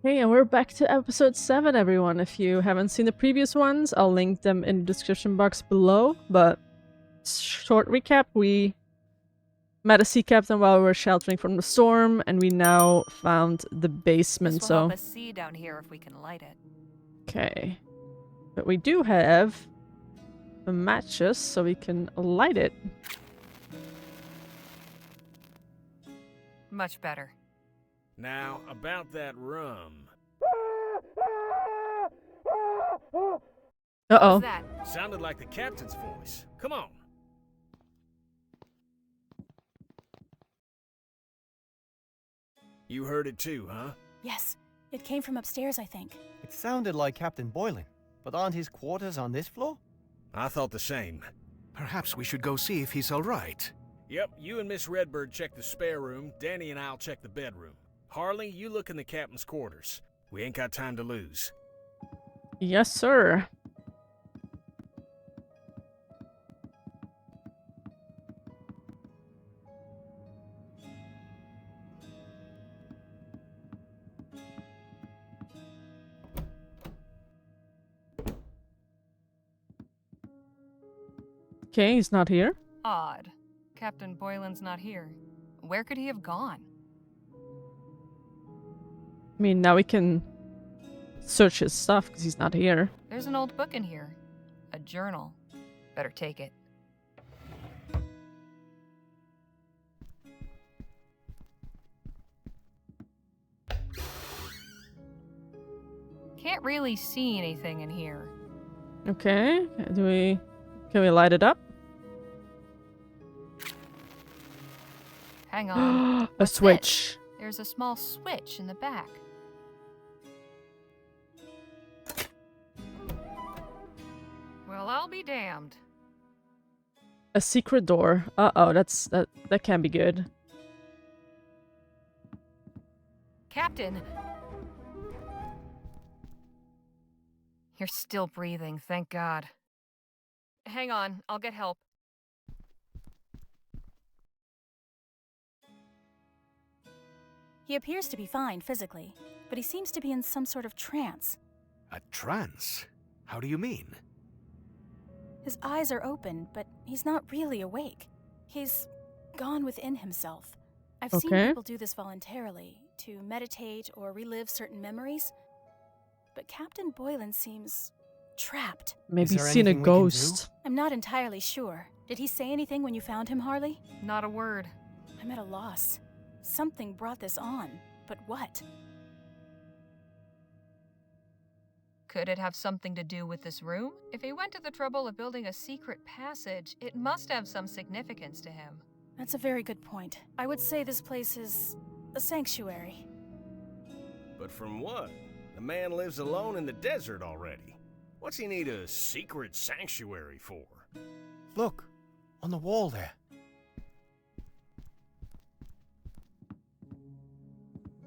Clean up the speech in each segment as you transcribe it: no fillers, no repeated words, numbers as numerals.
Hey, and we're back to episode 7, everyone. If you haven't seen the previous ones, I'll link them in the description box below. But short recap, we met a sea captain while we were sheltering from the storm, and we now found the basement, This will help us see down here if we can light it. Okay. But we do have matches, so we can light it. Much better. Now, about that rum. Uh-oh. What's that? Sounded like the captain's voice. Come on. You heard it too, huh? Yes, it came from upstairs, I think. It sounded like Captain Boylan, but aren't his quarters on this floor? I thought the same. Perhaps we should go see if he's all right. Yep, you and Miss Redbird check the spare room, Danny and I'll check the bedroom. Harley, you look in the captain's quarters. We ain't got time to lose. Yes, sir. Okay, he's not here. Odd. Captain Boylan's not here. Where could he have gone? I mean, now we can search his stuff because he's not here. There's an old book in here. A journal. Better take it. Can't really see anything in here. Okay, can we light it up? Hang on. A What's switch. this? There's a small switch in the back. Well, I'll be damned. A secret door. Uh-oh, that can't be good. Captain! You're still breathing, thank God. Hang on, I'll get help. He appears to be fine physically, but he seems to be in some sort of trance. A trance? How do you mean? His eyes are open, but he's not really awake. He's gone within himself. I've seen Okay. people do this voluntarily, to meditate or relive certain memories. But Captain Boylan seems trapped. Maybe there seen a anything we can do? ghost. I'm not entirely sure. Did he say anything when you found him, Harley? Not a word. I'm at a loss. Something brought this on, but what? Could it have something to do with this room? If he went to the trouble of building a secret passage, it must have some significance to him. That's a very good point. I would say this place is a sanctuary. But from what? The man lives alone in the desert already. What's he need a secret sanctuary for? Look, on the wall there.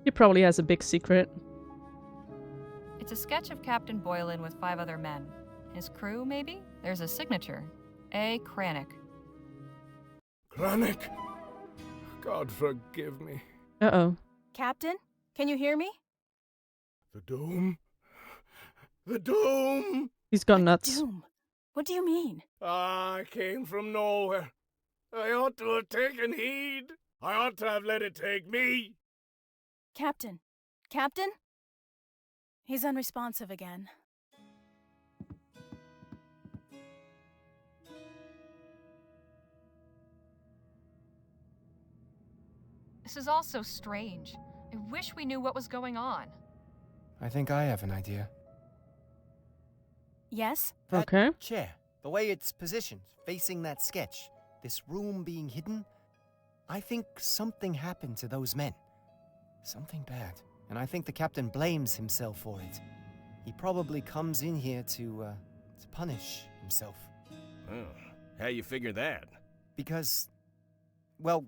He probably has a big secret. It's a sketch of Captain Boylan with 5 other men. His crew, maybe? There's a signature. A. Kranich. Kranich? God forgive me. Uh-oh. Captain, can you hear me? The dome? The dome! He's gone nuts. Doom. What do you mean? I came from nowhere. I ought to have taken heed. I ought to have let it take me. Captain? Captain? He's unresponsive again. This is all so strange. I wish we knew what was going on. I think I have an idea. Yes? That Okay. chair, the way it's positioned, facing that sketch, this room being hidden, I think something happened to those men. Something bad. And I think the captain blames himself for it. He probably comes in here to punish himself. Oh, how you figure that? Because, well,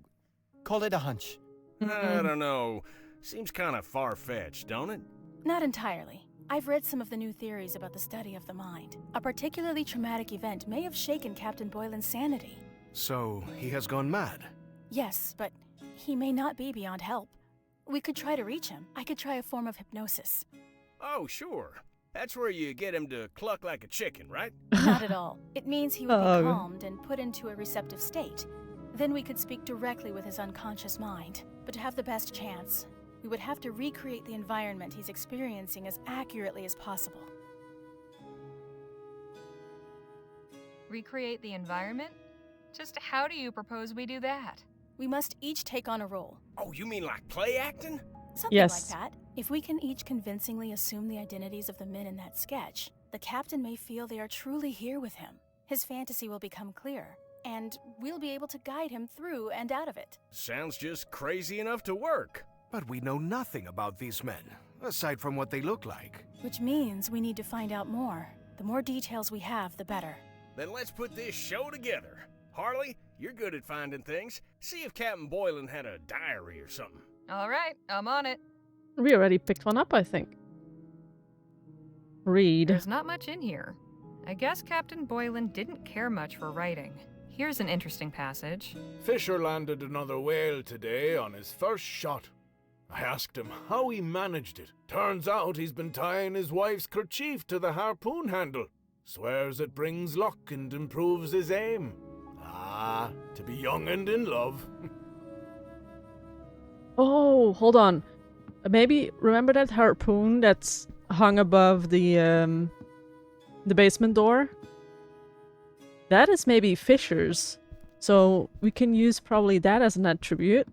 call it a hunch. I don't know. Seems kind of far-fetched, don't it? Not entirely. I've read some of the new theories about the study of the mind. A particularly traumatic event may have shaken Captain Boylan's sanity. So, he has gone mad. Yes, but he may not be beyond help. We could try to reach him. I could try a form of hypnosis. Oh, sure. That's where you get him to cluck like a chicken, right? Not at all. It means he would be Oh. calmed and put into a receptive state. Then we could speak directly with his unconscious mind. But to have the best chance, we would have to recreate the environment he's experiencing as accurately as possible. Recreate the environment? Just how do you propose we do that? We must each take on a role. Oh, you mean like play acting? Something Yes. like that. If we can each convincingly assume the identities of the men in that sketch, the captain may feel they are truly here with him. His fantasy will become clear, and we'll be able to guide him through and out of it. Sounds just crazy enough to work. But we know nothing about these men, aside from what they look like. Which means we need to find out more. The more details we have, the better. Then let's put this show together. Harley, you're good at finding things. See if Captain Boylan had a diary or something. All right, I'm on it. We already picked one up, I think. Read. There's not much in here. I guess Captain Boylan didn't care much for writing. Here's an interesting passage. Fisher landed another whale today on his first shot. I asked him how he managed it. Turns out he's been tying his wife's kerchief to the harpoon handle. Swears it brings luck and improves his aim. Ah, to be young and in love. Oh, hold on. Maybe remember that harpoon that's hung above the basement door? That is maybe Fisher's. So we can use probably that as an attribute.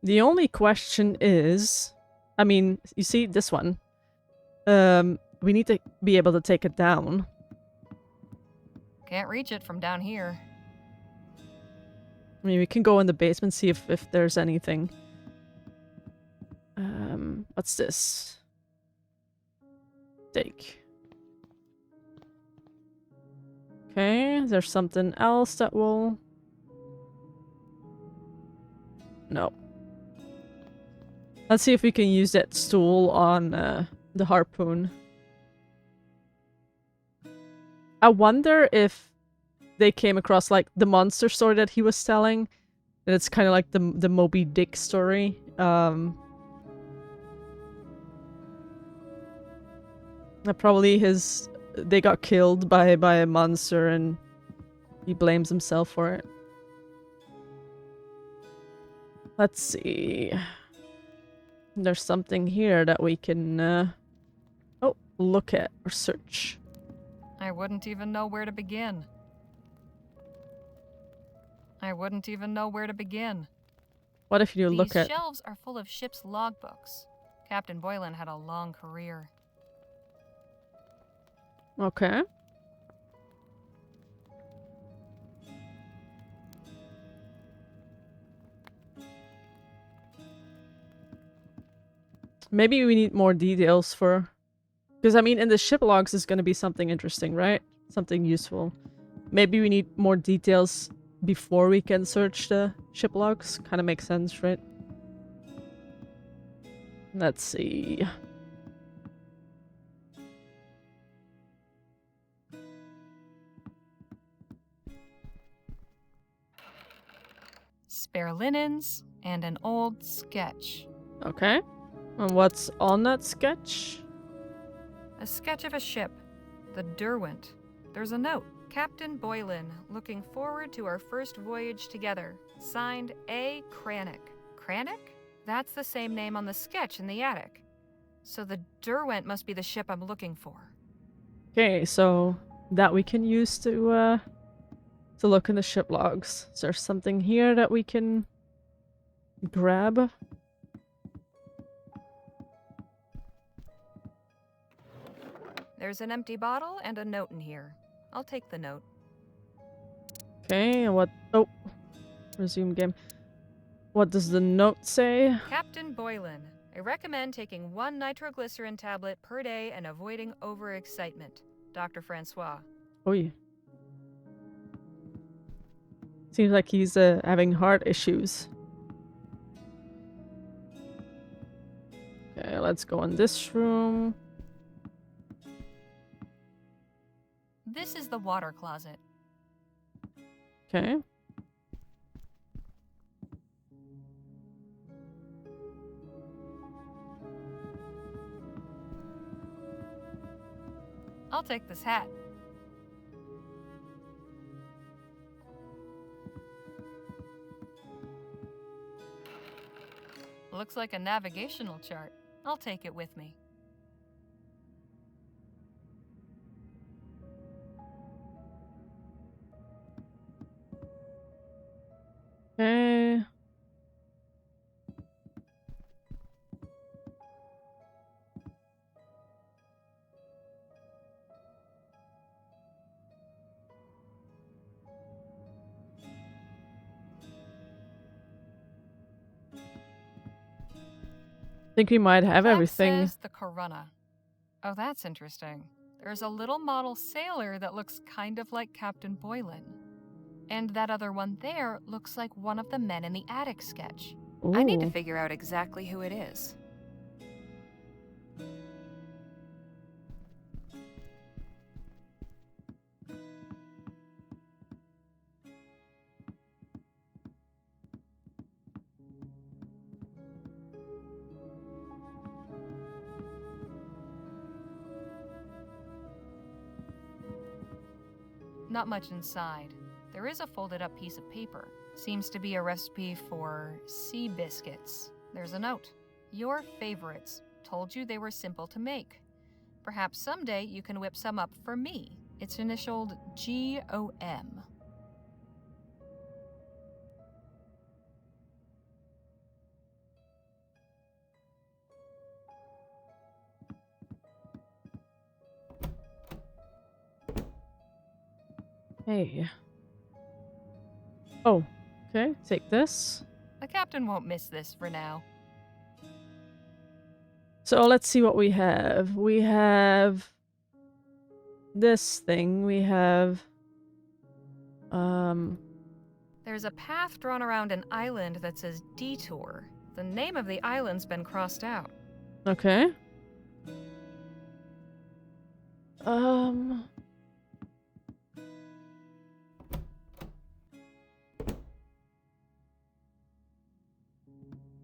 The only question is, I mean, you see this one. We need to be able to take it down. Can't reach it from down here. I mean, we can go in the basement, see if there's anything. What's this? Take. Okay, there's something else that will... No. Let's see if we can use that stool on the harpoon. I wonder if they came across like the monster story that he was telling. And it's kind of like the Moby Dick story. Probably they got killed by a monster and he blames himself for it. Let's see. There's something here that we can look at or search. I wouldn't even know where to begin. What if you look at... These shelves are full of ship's logbooks. Captain Boylan had a long career. Okay. Maybe we need more details for... Because, I mean, in the ship logs is going to be something interesting, right? Something useful. Maybe we need more details before we can search the ship logs. Kind of makes sense, right? Let's see. Spare linens and an old sketch. Okay. And what's on that sketch? A sketch of a ship, the Derwent. There's a note. Captain Boylan, looking forward to our first voyage together. Signed A. Cranach. Cranach? That's the same name on the sketch in the attic. So the Derwent must be the ship I'm looking for. Okay, so that we can use to look in the ship logs. Is there something here that we can grab? There's an empty bottle and a note in here. I'll take the note. Okay, and what... Oh. Resume game. What does the note say? Captain Boylan, I recommend taking 1 nitroglycerin tablet per day and avoiding overexcitement. Dr. Francois. Oh, yeah. Seems like he's having heart issues. Okay, let's go in this room. This is the water closet. Okay. I'll take this hat. Looks like a navigational chart. I'll take it with me. Okay. Think we might have Plaque everything. says the Corunna. Oh, that's interesting. There's a little model sailor that looks kind of like Captain Boylan. And that other one there looks like one of the men in the attic sketch. I need to Ooh. figure out exactly who it is. Not much inside. There is a folded up piece of paper. Seems to be a recipe for sea biscuits. There's a note. Your favorites. Told you they were simple to make. Perhaps someday you can whip some up for me. It's initialed GOM. Hey. Oh, okay. Take this. The captain won't miss this for now. So let's see what we have. We have this thing. We have There's a path drawn around an island that says Detour. The name of the island's been crossed out. okay.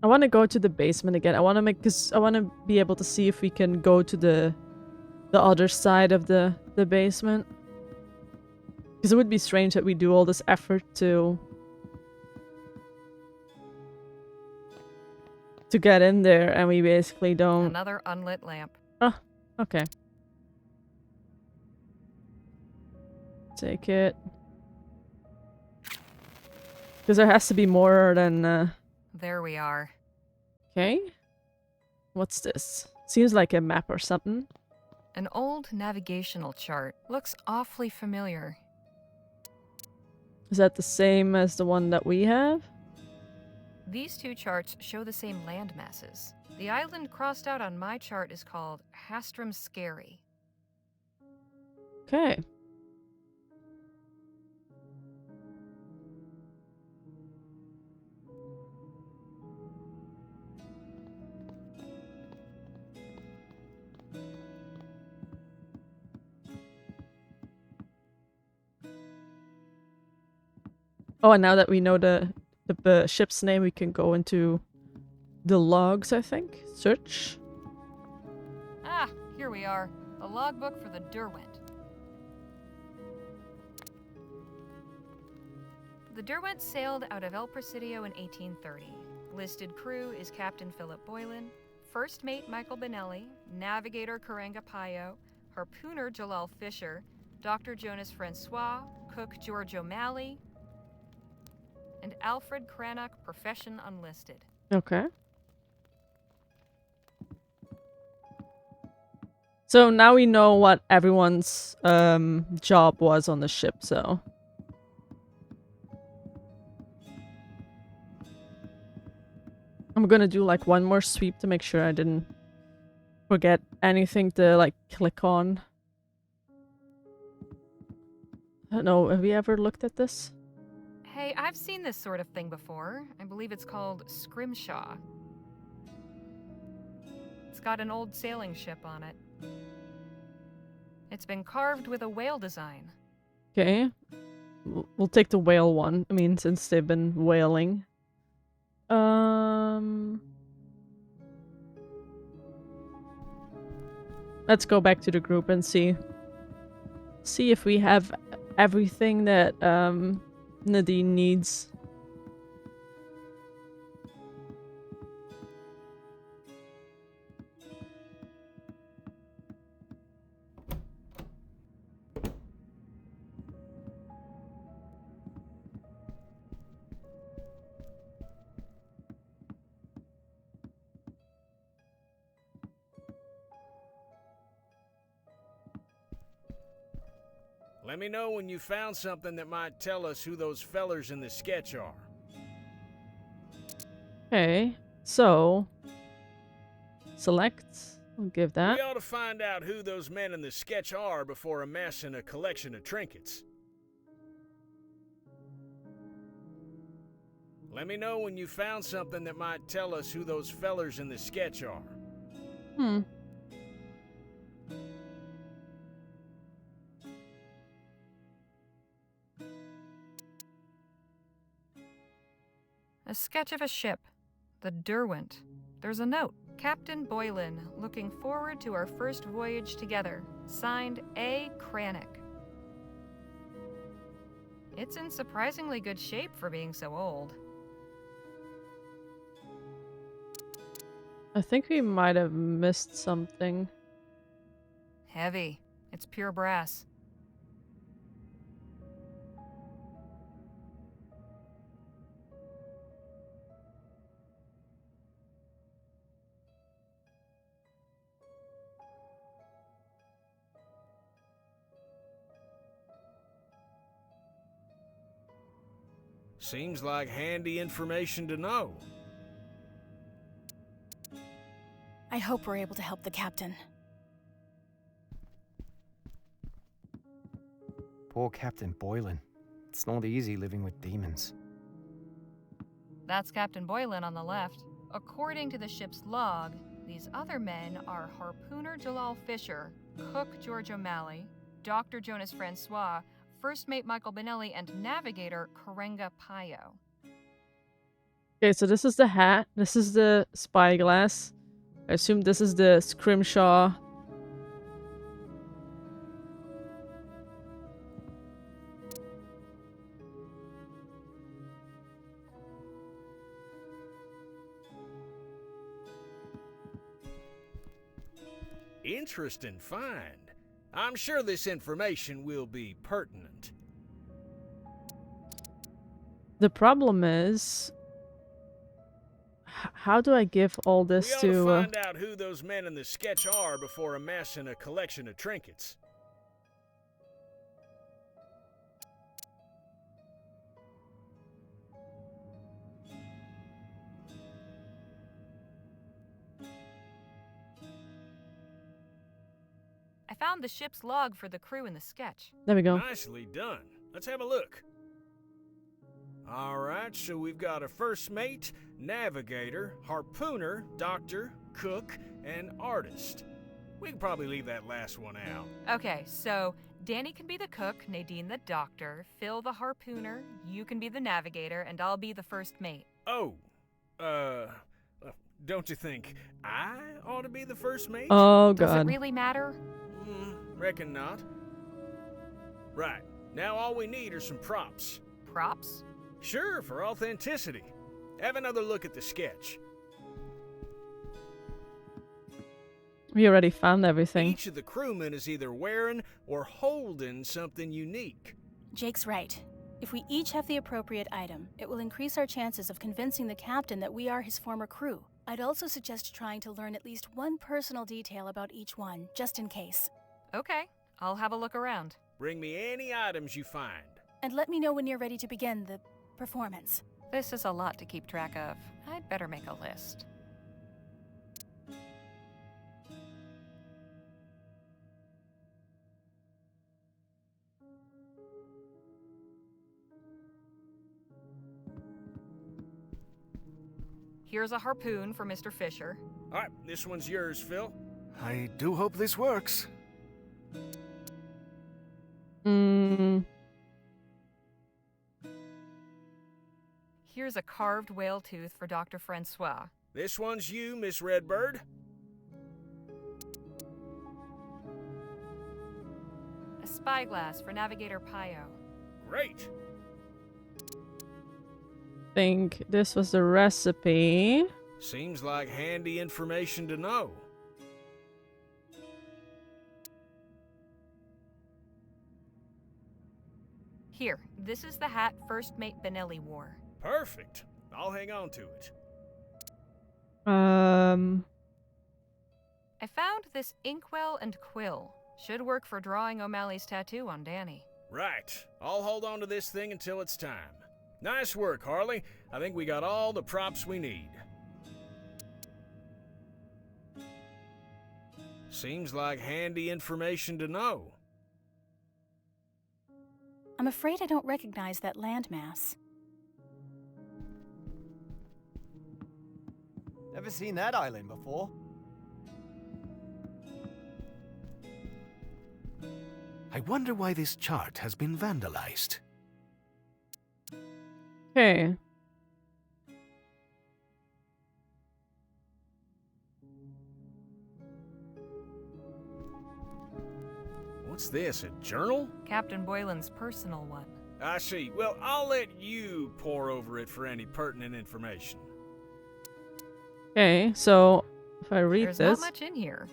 I want to go to the basement again. I want to because I want to be able to see if we can go to the other side of the basement. Because it would be strange that we do all this effort to get in there and we basically don't. Another unlit lamp. Oh, okay. Take it. Because there has to be more than There we are. okay. What's this? Seems like a map or something. An old navigational chart. Looks awfully familiar. Is that the same as the one that we have? These two charts show the same land masses. The island crossed out on my chart is called Hastram Scary. Okay. Oh, and now that we know the ship's name, we can go into the logs, I think. Search. Ah, here we are. The logbook for the Derwent. The Derwent sailed out of El Presidio in 1830. Listed crew is Captain Philip Boylan, First Mate Michael Benelli, Navigator Karanga Payo, Harpooner Jalal Fisher, Dr. Jonas Francois, Cook George O'Malley, and Alfred Cranach, profession unlisted. Okay. So now we know what everyone's job was on the ship, so. I'm gonna do like one more sweep to make sure I didn't forget anything to like click on. I don't know, have we ever looked at this? Hey, I've seen this sort of thing before. I believe it's called Scrimshaw. It's got an old sailing ship on it. It's been carved with a whale design. Okay. We'll take the whale one. I mean, since they've been whaling. Let's go back to the group and see if we have everything that Nadine needs. Let me know when you found something that might tell us who those fellers in the sketch are. Okay, so select. We'll give that. We ought to find out who those men in the sketch are before amassing a collection of trinkets. Let me know when you found something that might tell us who those fellers in the sketch are. A sketch of a ship. The Derwent. There's a note. Captain Boylan, looking forward to our first voyage together. Signed, A. Cranach. It's in surprisingly good shape for being so old. I think we might have missed something. Heavy. It's pure brass. Seems like handy information to know. I hope we're able to help the captain. Poor Captain Boylan. It's not easy living with demons. That's Captain Boylan on the left. According to the ship's log, these other men are harpooner Jalal Fisher, cook George O'Malley, Dr. Jonas Francois, first mate Michael Benelli, and navigator Karenga Payo. Okay, so this is the hat. This is the spyglass. I assume this is the scrimshaw. Interesting find. I'm sure this information will be pertinent. The problem is, how do I give all this We ought to? to find out who those men in the sketch are before amassing a collection of trinkets. I found the ship's log for the crew in the sketch. There we go. Nicely done. Let's have a look. Alright, so we've got a first mate, navigator, harpooner, doctor, cook, and artist. We can probably leave that last one out. Okay, so Danny can be the cook, Nadine the doctor, Phil the harpooner, you can be the navigator, and I'll be the first mate. Oh, don't you think I ought to be the first mate? Oh Does it god. really matter? Reckon not. Right, now all we need are some props. Props? Sure, for authenticity. Have another look at the sketch. We already found everything. Each of the crewmen is either wearing or holding something unique. Jake's right. If we each have the appropriate item, it will increase our chances of convincing the captain that we are his former crew. I'd also suggest trying to learn at least one personal detail about each one, just in case. Okay, I'll have a look around. Bring me any items you find. And let me know when you're ready to begin the performance. This is a lot to keep track of. I'd better make a list. Here's a harpoon for Mr. Fisher. All right, this one's yours, Phil. I do hope this works. Here's a carved whale tooth for Dr. Francois. This one's you, Miss Redbird. A spyglass for Navigator Pio. Great. Think this was the recipe. Seems like handy information to know. Here, this is the hat First Mate Benelli wore. Perfect. I'll hang on to it. I found this inkwell and quill. Should work for drawing O'Malley's tattoo on Danny. Right. I'll hold on to this thing until it's time. Nice work, Harley. I think we got all the props we need. Seems like handy information to know. I'm afraid I don't recognize that landmass. Never seen that island before. I wonder why this chart has been vandalized. Okay. What's this, a journal? Captain Boylan's personal one. I see. Well, I'll let you pore over it for any pertinent information. Okay, so if I read There's this. not much in here.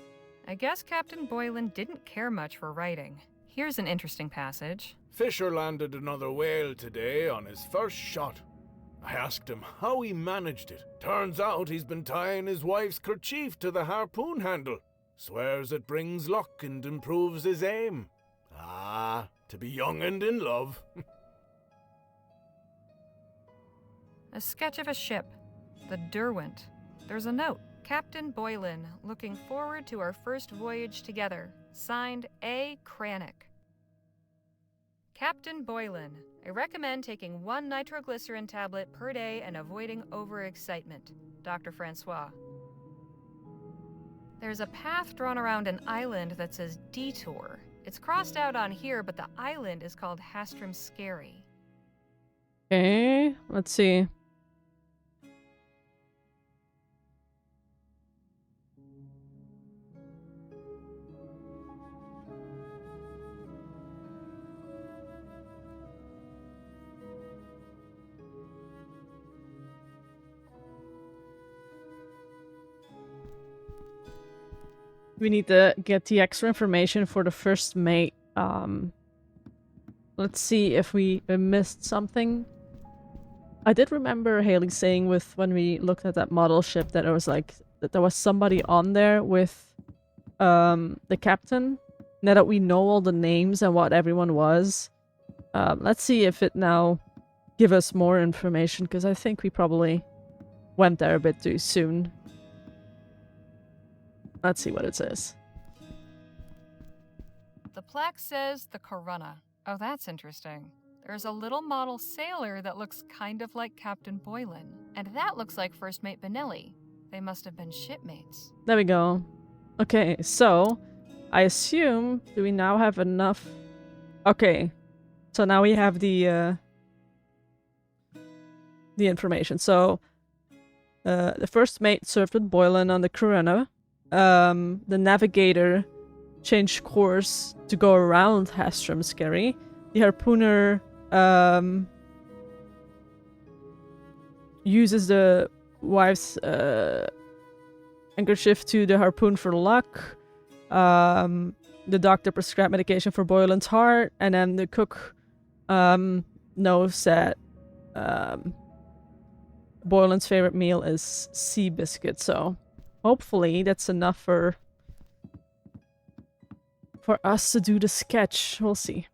I guess Captain Boylan didn't care much for writing. Here's an interesting passage. Fisher landed another whale today on his first shot. I asked him how he managed it. Turns out he's been tying his wife's kerchief to the harpoon handle. Swears it brings luck and improves his aim. Ah, to be young and in love. A sketch of a ship. The Derwent. There's a note. Captain Boylan, looking forward to our first voyage together. Signed A. Cranach. Captain Boylan, I recommend taking 1 nitroglycerin tablet per day and avoiding overexcitement. Dr. Francois. There's a path drawn around an island that says Detour. It's crossed out on here, but the island is called Hastram Skerry. Okay, let's see. We need to get the extra information for the first mate. Let's see if we missed something. I did remember Haley saying when we looked at that model ship that it was like that there was somebody on there with the captain. Now that we know all the names and what everyone was, let's see if it now give us more information, because I think we probably went there a bit too soon. Let's see what it says. The plaque says the Corunna. Oh, that's interesting. There's a little model sailor that looks kind of like Captain Boylan. And that looks like First Mate Benelli. They must have been shipmates. There we go. Okay, so I assume, do we now have enough? Okay, so now we have the information. So the first mate served with Boylan on the Corunna. The navigator changed course to go around Hastram Skerry. The harpooner uses the wife's handkerchief to the harpoon for luck. The doctor prescribed medication for Boylan's heart, and then the cook knows that Boylan's favorite meal is sea biscuit, so hopefully that's enough for us to do the sketch. We'll see.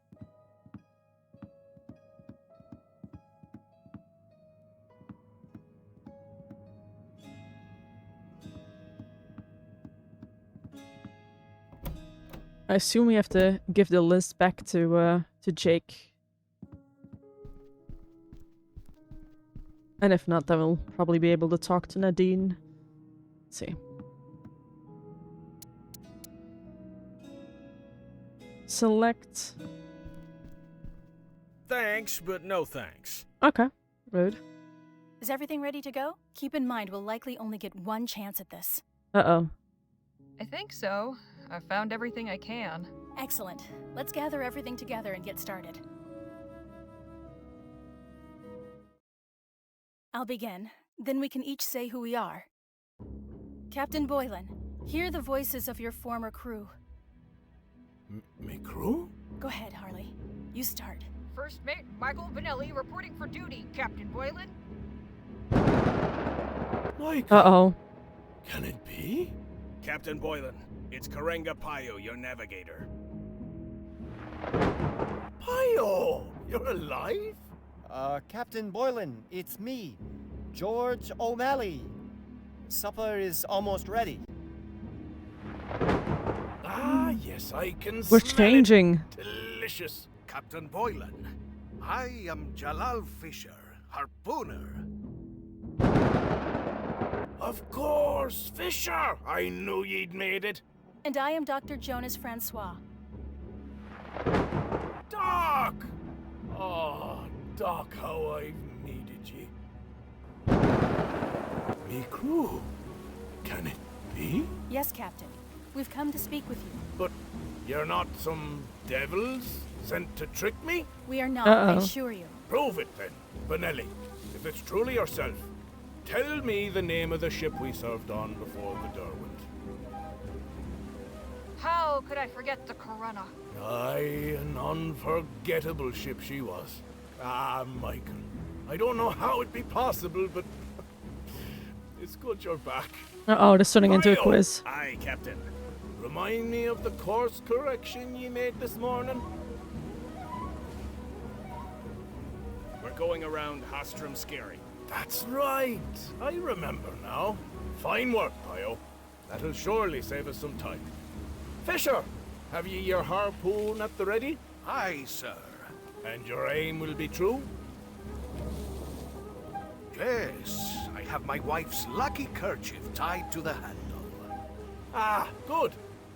I assume we have to give the list back to Jake. And if not, then we'll probably be able to talk to Nadine. Let's see. Select. Thanks, but no thanks. Okay. Rude. Is everything ready to go? Keep in mind, we'll likely only get one chance at this. Uh-oh. I think so. I've found everything I can. Excellent. Let's gather everything together and get started. I'll begin. Then we can each say who we are. Captain Boylan, hear the voices of your former crew. Me crew? Go ahead, Harley. You start. First Mate Michael Vanelli reporting for duty, Captain Boylan. Like, Uh-oh. can it be? Captain Boylan, it's Karenga Payo, your navigator. Pio, you're alive? Captain Boylan, it's me, George O'Malley. Supper is almost ready. Ah, yes, I can We're smell changing. it. Delicious. Captain Boylan, I am Jalal Fisher, harpooner. Of course, Fisher! I knew you'd made it. And I am Dr. Jonas Francois. Doc! Oh, Doc, how I've needed you. Me crew? Can it be? Yes, Captain. We've come to speak with you. But you're not some devils sent to trick me? We are not, I Uh-oh. assure you. Prove it then, Vanelli. If it's truly yourself, tell me the name of the ship we served on before the Derwent. How could I forget the Corona? Aye, an unforgettable ship she was. Ah, Michael. I don't know how it'd be possible, but it's good you're back. Uh-oh, this is turning into a Mario! quiz. Aye, Captain. Remind me of the course correction you made this morning. We're going around Hostrom Scary. That's right. I remember now. Fine work, Pio. That'll surely save us some time. Fisher, have ye your harpoon at the ready? Aye, sir. And your aim will be true? Yes, I have my wife's lucky kerchief tied to the handle. Ah, good.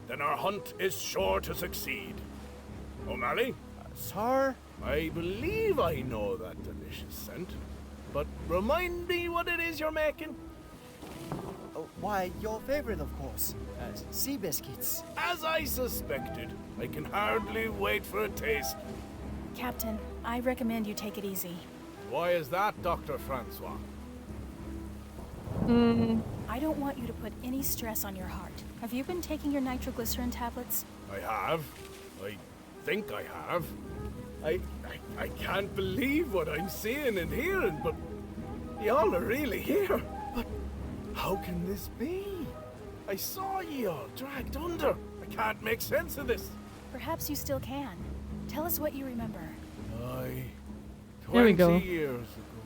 Then our hunt is sure to succeed. O'Malley, Sir? I believe I know that delicious scent. But remind me what it is you're making. Why, your favorite, of course. Sea biscuits. As I suspected, I can hardly wait for a taste. Captain, I recommend you take it easy. Why is that, Dr. Francois? I don't want you to put any stress on your heart. Have you been taking your nitroglycerin tablets? I have. I think I have. I can't believe what I'm seeing and hearing, but y'all are really here. But how can this be? I saw y'all dragged under. I can't make sense of this. Perhaps you still can. Tell us what you remember. Aye. There we 20 go. years ago,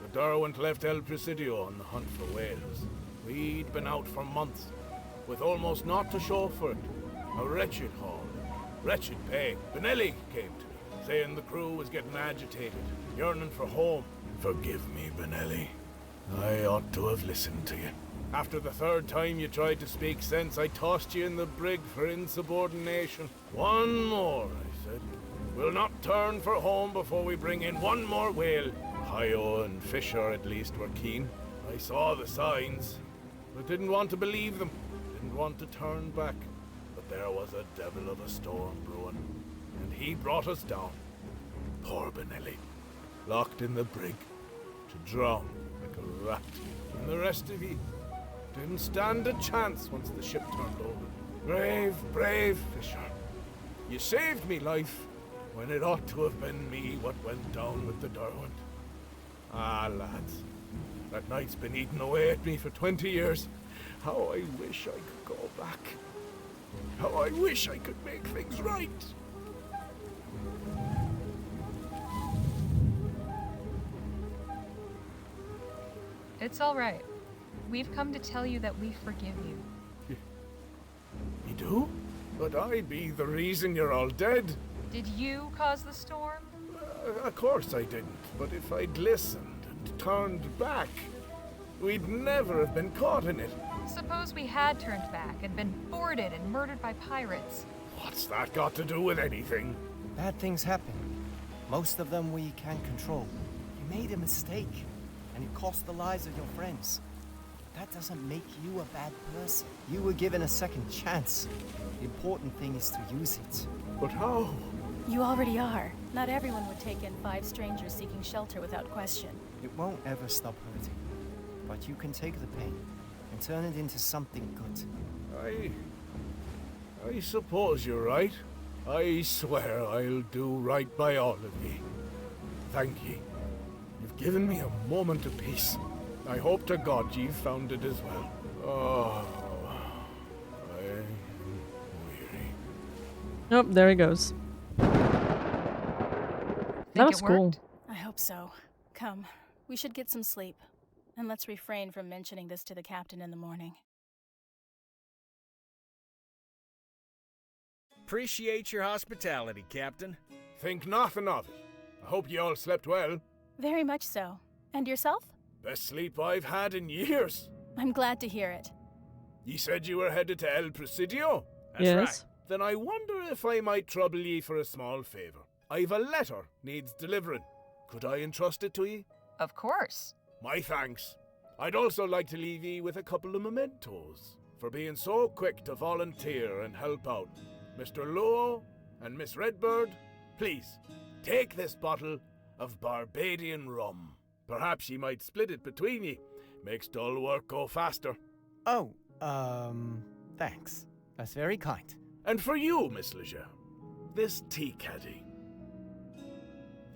the Derwent left El Presidio on the hunt for whales. We'd been out for months, with almost naught to show for it. A wretched haul, wretched pay. Benelli came to me, saying the crew was getting agitated, yearning for home. Forgive me, Benelli. I ought to have listened to you. After the third time you tried to speak sense, I tossed you in the brig for insubordination. One more, I said. We'll not turn for home before we bring in one more whale. Hio and Fisher at least were keen. I saw the signs, but didn't want to believe them. Didn't want to turn back. But there was a devil of a storm brewing, and he brought us down. Poor Benelli, locked in the brig, to drown like a rat. And the rest of ye didn't stand a chance once the ship turned over. Brave, brave Fisher. You saved me life when it ought to have been me what went down with the Derwent. Ah, lads, that night's been eating away at me for 20 years. How I wish I could go back. How I wish I could make things right. It's all right. We've come to tell you that we forgive you. You do? But I be the reason you're all dead. Did you cause the storm? Of course I didn't, but if I'd listened and turned back, we'd never have been caught in it. Suppose we had turned back and been boarded and murdered by pirates. What's that got to do with anything? Bad things happen. Most of them we can't control. You made a mistake. and it cost the lives of your friends. That doesn't make you a bad person. You were given a second chance. The important thing is to use it. But how? You already are. Not everyone would take in 5 strangers seeking shelter without question. It won't ever stop hurting. But you can take the pain and turn it into something good. I suppose you're right. I swear I'll do right by all of ye. Thank ye. You've given me a moment of peace. I hope to God you've found it as well. Oh, I am weary. Nope, there he goes. That was cool. I hope so. Come, we should get some sleep. And let's refrain from mentioning this to the captain in the morning. Appreciate your hospitality, Captain. Think nothing of it. I hope you all slept well. Very much so. And yourself? Best sleep I've had in years. I'm glad to hear it. Ye said you were headed to El Presidio? That's Yes. right. Then I wonder if I might trouble ye for a small favour. I've a letter needs delivering. Could I entrust it to ye? Of course. My thanks. I'd also like to leave ye with a couple of mementos for being so quick to volunteer and help out. Mr. Luo and Miss Redbird, please, take this bottle of Barbadian rum. Perhaps ye might split it between ye. Makes dull work go faster. Oh, thanks. That's very kind. And for you, Miss Leger, this tea caddy.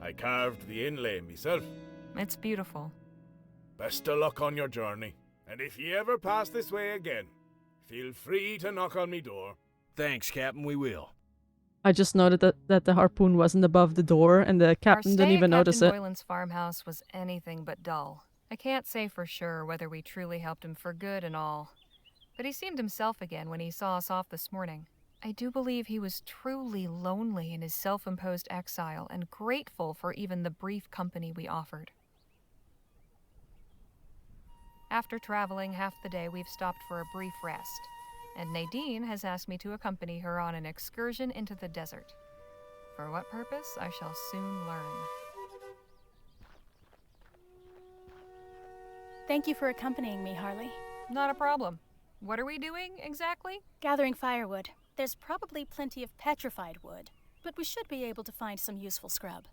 I carved the inlay myself. It's beautiful. Best of luck on your journey. And if ye ever pass this way again, feel free to knock on me door. Thanks, Captain, we will. I just noted that the harpoon wasn't above the door, and the captain Our didn't stay even at notice Captain it. Boylan's farmhouse was anything but dull. I can't say for sure whether we truly helped him for good and all, but he seemed himself again when he saw us off this morning. I do believe he was truly lonely in his self-imposed exile and grateful for even the brief company we offered. After traveling half the day, we've stopped for a brief rest, and Nadine has asked me to accompany her on an excursion into the desert. For what purpose, I shall soon learn. Thank you for accompanying me, Harley. Not a problem. What are we doing exactly? Gathering firewood. There's probably plenty of petrified wood, but we should be able to find some useful scrub.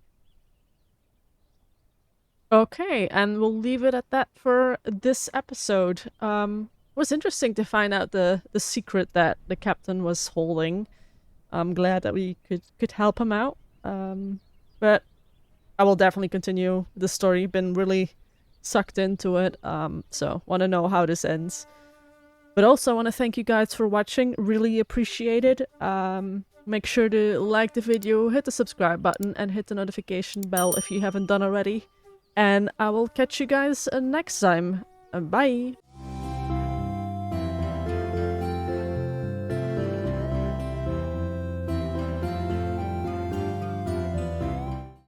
Okay, and we'll leave it at that for this episode. It was interesting to find out the secret that the captain was holding. I'm glad that we could help him out. But I will definitely continue the story. Been really sucked into it. So want to know how this ends. But also want to thank you guys for watching. Really appreciate it. Make sure to like the video, hit the subscribe button, and hit the notification bell if you haven't done already. And I will catch you guys next time. Bye!